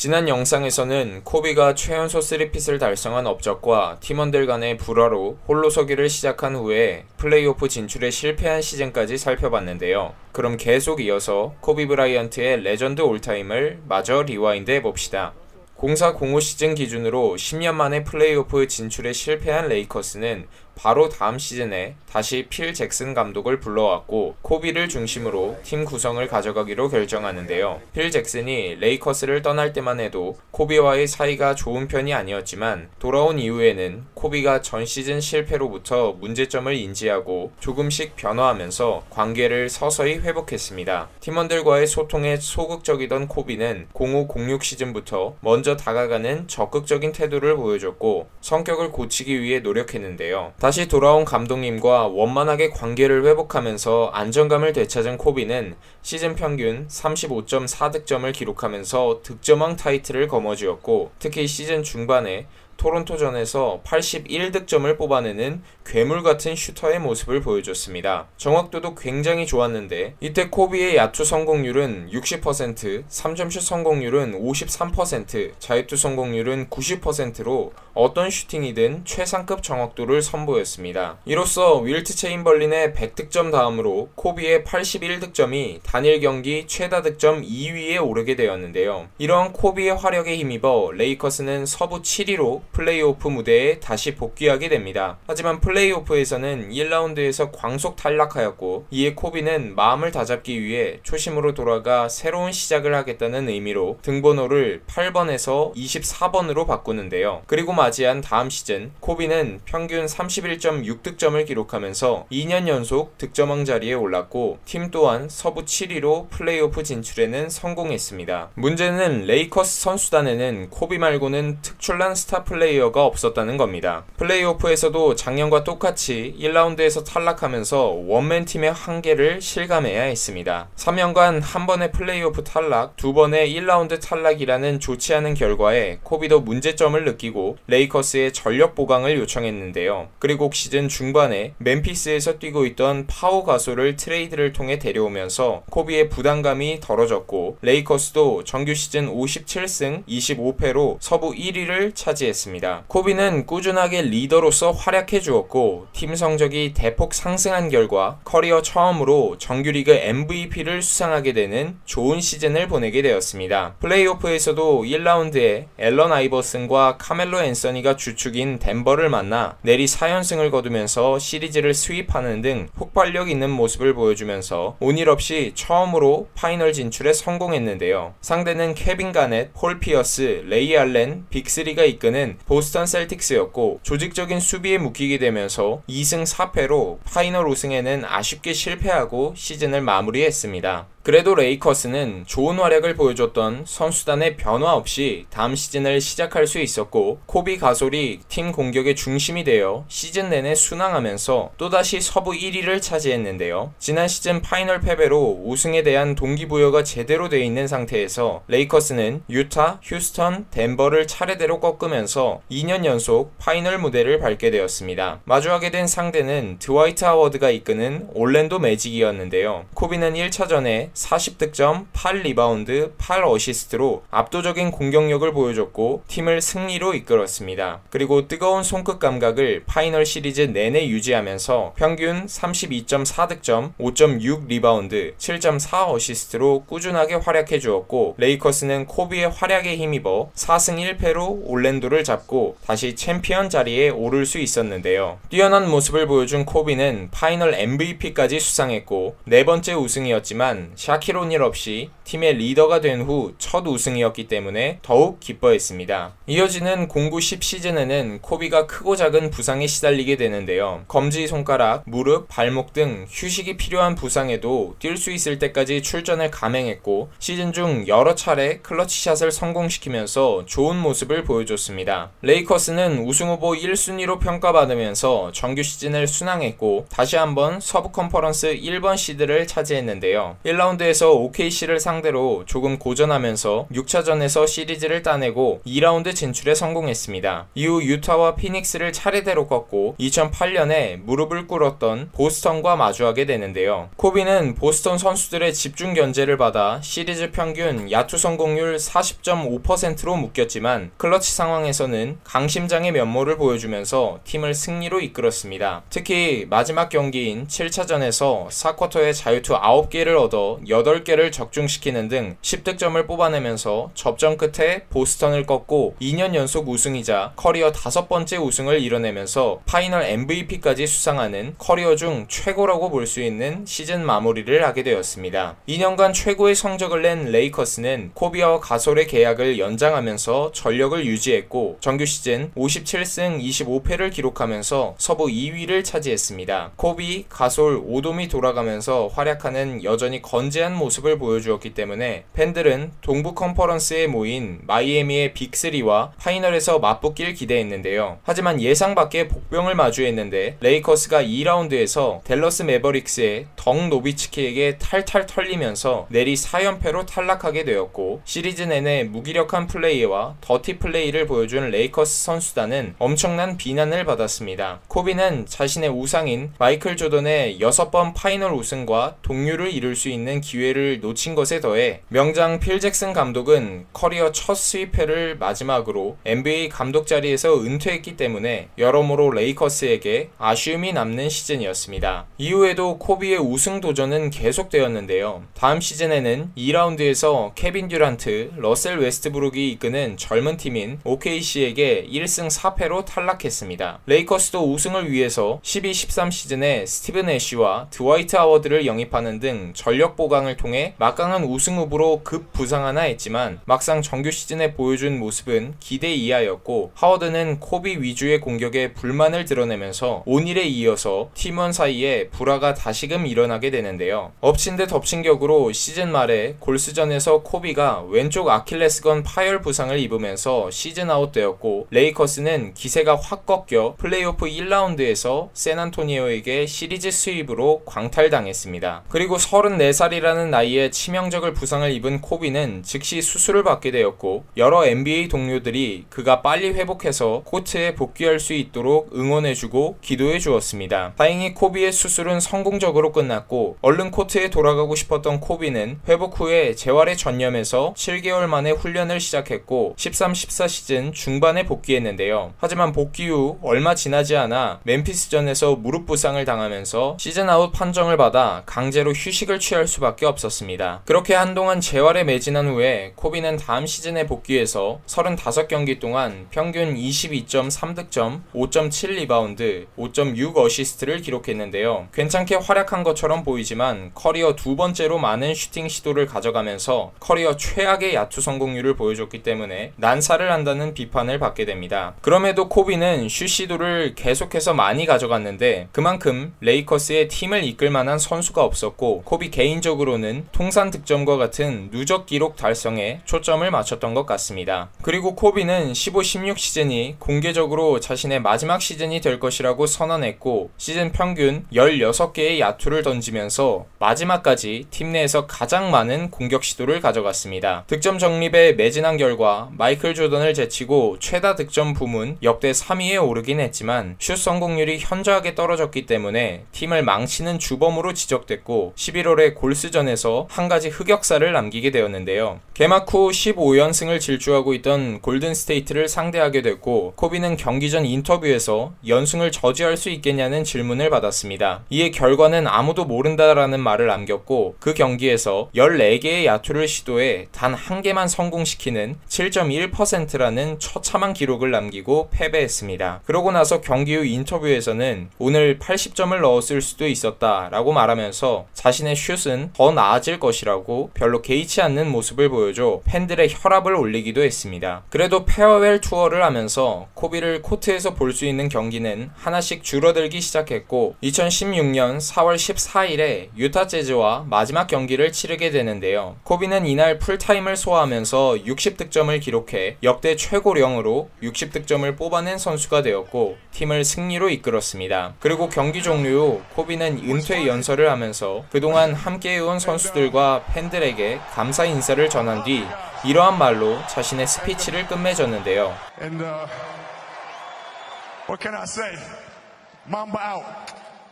지난 영상에서는 코비가 최연소 3핏을 달성한 업적과 팀원들 간의 불화로 홀로 서기를 시작한 후에 플레이오프 진출에 실패한 시즌까지 살펴봤는데요. 그럼 계속 이어서 코비 브라이언트의 레전드 올타임을 마저 리와인드 해봅시다. 04-05 시즌 기준으로 10년 만에 플레이오프 진출에 실패한 레이커스는 바로 다음 시즌에 다시 필 잭슨 감독을 불러왔고 코비를 중심으로 팀 구성을 가져가기로 결정하는데요. 필 잭슨이 레이커스를 떠날 때만 해도 코비와의 사이가 좋은 편이 아니었지만 돌아온 이후에는 코비가 전 시즌 실패로부터 문제점을 인지하고 조금씩 변화하면서 관계를 서서히 회복했습니다. 팀원들과의 소통에 소극적이던 코비는 05-06 시즌부터 먼저 다가가는 적극적인 태도를 보여줬고 성격을 고치기 위해 노력했는데요. 다시 돌아온 감독님과 원만하게 관계를 회복하면서 안정감을 되찾은 코비는 시즌 평균 35.4득점을 기록하면서 득점왕 타이틀을 거머쥐었고 특히 시즌 중반에 토론토전에서 81득점을 뽑아내는 괴물같은 슈터의 모습을 보여줬습니다. 정확도도 굉장히 좋았는데 이때 코비의 야투 성공률은 60%, 3점슛 성공률은 53%, 자유투 성공률은 90%로 어떤 슈팅이든 최상급 정확도를 선보였습니다. 이로써 윌트 체인벌린의 100득점 다음으로 코비의 81득점이 단일 경기 최다 득점 2위에 오르게 되었는데요. 이러한 코비의 화력에 힘입어 레이커스는 서부 7위로 플레이오프 무대에 다시 복귀하게 됩니다. 하지만 플레이오프에서는 1라운드에서 광속 탈락하였고 이에 코비는 마음을 다잡기 위해 초심으로 돌아가 새로운 시작을 하겠다는 의미로 등번호를 8번에서 24번으로 바꾸는데요. 그리고 맞이한 다음 시즌 코비는 평균 31.6득점을 기록하면서 2년 연속 득점왕 자리에 올랐고 팀 또한 서부 7위로 플레이오프 진출에는 성공했습니다. 문제는 레이커스 선수단에는 코비 말고는 특출난 스타 플레이어가 없었다는 겁니다. 플레이오프에서도 작년과 똑같이 1라운드에서 탈락하면서 원맨팀의 한계를 실감해야 했습니다. 3년간 한 번의 플레이오프 탈락, 두 번의 1라운드 탈락이라는 좋지 않은 결과에 코비도 문제점을 느끼고 레이커스의 전력 보강을 요청했는데요. 그리고 시즌 중반에 멤피스에서 뛰고 있던 파우 가솔을 트레이드를 통해 데려오면서 코비의 부담감이 덜어졌고 레이커스도 정규 시즌 57승 25패로 서부 1위를 차지했습니다. 코비는 꾸준하게 리더로서 활약해 주었고 팀 성적이 대폭 상승한 결과 커리어 처음으로 정규리그 MVP를 수상하게 되는 좋은 시즌을 보내게 되었습니다. 플레이오프에서도 1라운드에 앨런 아이버슨과 카멜로 앤서니가 주축인 덴버를 만나 내리 4연승을 거두면서 시리즈를 스윕하는 등 폭발력 있는 모습을 보여주면서 온일 없이 처음으로 파이널 진출에 성공했는데요. 상대는 케빈 가넷, 폴 피어스, 레이 알렌, 빅3가 이끄는 보스턴 셀틱스였고 조직적인 수비에 묶이게 되면서 2승 4패로 파이널 우승에는 아쉽게 실패하고 시즌을 마무리했습니다. 그래도 레이커스는 좋은 활약을 보여줬던 선수단의 변화 없이 다음 시즌을 시작할 수 있었고 코비 가솔이 팀 공격의 중심이 되어 시즌 내내 순항하면서 또다시 서부 1위를 차지했는데요. 지난 시즌 파이널 패배로 우승에 대한 동기부여가 제대로 되어 있는 상태에서 레이커스는 유타, 휴스턴, 덴버를 차례대로 꺾으면서 2년 연속 파이널 무대를 밟게 되었습니다. 마주하게 된 상대는 드와이트 하워드가 이끄는 올랜도 매직이었는데요. 코비는 1차전에 40득점, 8리바운드, 8어시스트로 압도적인 공격력을 보여줬고 팀을 승리로 이끌었습니다. 그리고 뜨거운 손끝 감각을 파이널 시리즈 내내 유지하면서 평균 32.4득점, 5.6리바운드, 7.4어시스트로 꾸준하게 활약해 주었고 레이커스는 코비의 활약에 힘입어 4승 1패로 올랜도를 잡고 다시 챔피언 자리에 오를 수 있었는데요. 뛰어난 모습을 보여준 코비는 파이널 MVP까지 수상했고 네 번째 우승이었지만 샤킬 오닐 없이 팀의 리더가 된 후 첫 우승이었기 때문에 더욱 기뻐했습니다. 이어지는 09-10 시즌에는 코비가 크고 작은 부상에 시달리게 되는데요. 검지손가락, 무릎, 발목 등 휴식이 필요한 부상에도 뛸 수 있을 때까지 출전을 감행했고 시즌 중 여러 차례 클러치샷을 성공시키면서 좋은 모습을 보여줬습니다. 있었습니다. 레이커스는 우승후보 1순위로 평가받으면서 정규 시즌을 순항했고 다시 한번 서부 컨퍼런스 1번 시드를 차지했는데요. 1라운드에서 OKC를 상대로 조금 고전하면서 6차전에서 시리즈를 따내고 2라운드 진출에 성공했습니다. 이후 유타와 피닉스를 차례대로 꺾고 2008년에 무릎을 꿇었던 보스턴과 마주하게 되는데요. 코비는 보스턴 선수들의 집중 견제를 받아 시리즈 평균 야투 성공률 40.5%로 묶였지만 클러치 상황에서는 강심장의 면모를 보여주면서 팀을 승리로 이끌었습니다. 특히 마지막 경기인 7차전에서 4쿼터에 자유투 9개를 얻어 8개를 적중시키는 등 10득점을 뽑아내면서 접전 끝에 보스턴을 꺾고 2년 연속 우승이자 커리어 5번째 우승을 이뤄내면서 파이널 MVP까지 수상하는 커리어 중 최고라고 볼 수 있는 시즌 마무리를 하게 되었습니다. 2년간 최고의 성적을 낸 레이커스는 코비와 가솔의 계약을 연장하면서 전력을 유지했고 정규 시즌 57승 25패를 기록하면서 서부 2위를 차지했습니다. 코비, 가솔, 오돔이 돌아가면서 활약하는 여전히 건재한 모습을 보여주었기 때문에 팬들은 동부 컨퍼런스에 모인 마이애미의 빅3와 파이널에서 맞붙길 기대했는데요. 하지만 예상 밖의 복병을 마주했는데 레이커스가 2라운드에서 댈러스 매버릭스의 덩 노비츠키에게 탈탈 털리면서 내리 4연패로 탈락하게 되었고 시리즈 내내 무기력한 플레이와 더티 플레이를 보여준 레이커스 선수단은 엄청난 비난을 받았습니다. 코비는 자신의 우상인 마이클 조던의 6번 파이널 우승과 동률을 이룰 수 있는 기회를 놓친 것에 더해 명장 필 잭슨 감독은 커리어 첫 수입회를 마지막으로 NBA 감독 자리에서 은퇴했기 때문에 여러모로 레이커스에게 아쉬움이 남는 시즌이었습니다. 이후에도 코비의 우승 도전은 계속되었는데요. 다음 시즌에는 2라운드에서 케빈 듀란트, 러셀 웨스트브룩이 이끄는 젊은 팀인 OKC에게 1승 4패로 탈락했습니다. 레이커스도 우승을 위해서 12-13 시즌에 스티븐 애쉬와 드와이트 하워드를 영입하는 등 전력 보강을 통해 막강한 우승 후보로 급 부상하나 했지만 막상 정규 시즌에 보여준 모습은 기대 이하였고 하워드는 코비 위주의 공격에 불만을 드러내면서 오닐에 이어서 팀원 사이에 불화가 다시금 일어나게 되는데요. 엎친 데 덮친 격으로 시즌 말에 골스전에서 코비가 왼쪽 아킬레스건 파열 부상을 입으면서 시즌 아웃되었고 레이커스는 기세가 확 꺾여 플레이오프 1라운드에서 샌안토니오에게 시리즈 수입으로 광탈당했습니다. 그리고 34살이라는 나이에 치명적을 부상을 입은 코비는 즉시 수술을 받게 되었고 여러 NBA 동료들이 그가 빨리 회복해서 코트에 복귀할 수 있도록 응원해주고 기도해 주었습니다. 다행히 코비의 수술은 성공적으로 끝났고 얼른 코트에 돌아가고 싶었던 코비는 회복 후에 재활에 전념해서 7개월 만에 훈련을 시작했고 13-14 시즌 중반에 복귀했는데요. 하지만 복귀 후 얼마 지나지 않아 멤피스전에서 무릎 부상을 당하면서 시즌 아웃 판정을 받아 강제로 휴식을 취할 수밖에 없었습니다. 그렇게 한동안 재활에 매진한 후에 코비는 다음 시즌에 복귀해서 35경기 동안 평균 22.3득점, 5.7 리바운드, 5.6 어시스트를 기록했는데요. 괜찮게 활약한 것처럼 보이지만 커리어 두 번째로 많은 슈팅 시도를 가져가면서 커리어 최악의 야투 성공률을 보여줬기 때문에 난사를 한다는 비판을 받게 됩니다. 그럼에도 코비는 슛 시도를 계속해서 많이 가져갔는데 그만큼 레이커스의 팀을 이끌 만한 선수가 없었고 코비 개인적으로는 통산 득점과 같은 누적 기록 달성에 초점을 맞췄던 것 같습니다. 그리고 코비는 15-16 시즌이 공개적으로 자신의 마지막 시즌이 될 것이라고 선언했고 시즌 평균 16개의 야투를 던지면서 마지막까지 팀 내에서 가장 많은 공격 시도를 가져갔습니다. 득점 적립에 매진한 결과 마이클 조던을 제치고 최다 득점 부문 역대 3위에 오르긴 했지만 슛 성공률이 현저하게 떨어졌기 때문에 팀을 망치는 주범으로 지적됐고 11월에 골스전에서 한 가지 흑역사를 남기게 되었는데요. 개막 후 15연승을 질주하고 있던 골든스테이트를 상대하게 됐고 코비는 경기 전 인터뷰에서 연승을 저지할 수 있겠냐는 질문을 받았습니다. 이에 결과는 아무도 모른다라는 말을 남겼고 그 경기에서 14개의 야투를 시도해 단 한 개만 성공시키는 7.1%라는 처참한 기록을 남기고 패배했습니다. 그러고 나서 경기 후 인터뷰에서는 오늘 80점을 넣었을 수도 있었다 라고 말하면서 자신의 슛은 더 나아질 것이라고 별로 개의치 않는 모습을 보여줘 팬들의 혈압을 올리기도 했습니다. 그래도 페어웰 투어를 하면서 코비를 코트에서 볼 수 있는 경기는 하나씩 줄어들기 시작했고 2016년 4월 14일에 유타 재즈와 마지막 경기를 치르게 되는데요. 코비는 이날 풀타임을 소화하면서 60득점을 기록해 역대 최고령 영으로 60득점을 뽑아낸 선수가 되었고 팀을 승리로 이끌었습니다. 그리고 경기 종료 후 코비는 은퇴 연설을 하면서 그동안 함께해온 선수들과 팬들에게 감사 인사를 전한 뒤 이러한 말로 자신의 스피치를 끝맺었는데요.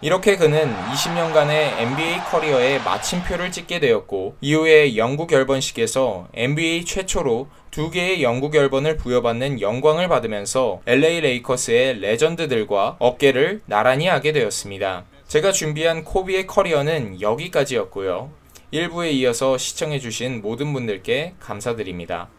이렇게 그는 20년간의 NBA 커리어에 마침표를 찍게 되었고 이후에 영구 결번식에서 NBA 최초로 2개의 영구 결번을 부여받는 영광을 받으면서 LA 레이커스의 레전드들과 어깨를 나란히 하게 되었습니다. 제가 준비한 코비의 커리어는 여기까지였고요. 1부에 이어서 시청해주신 모든 분들께 감사드립니다.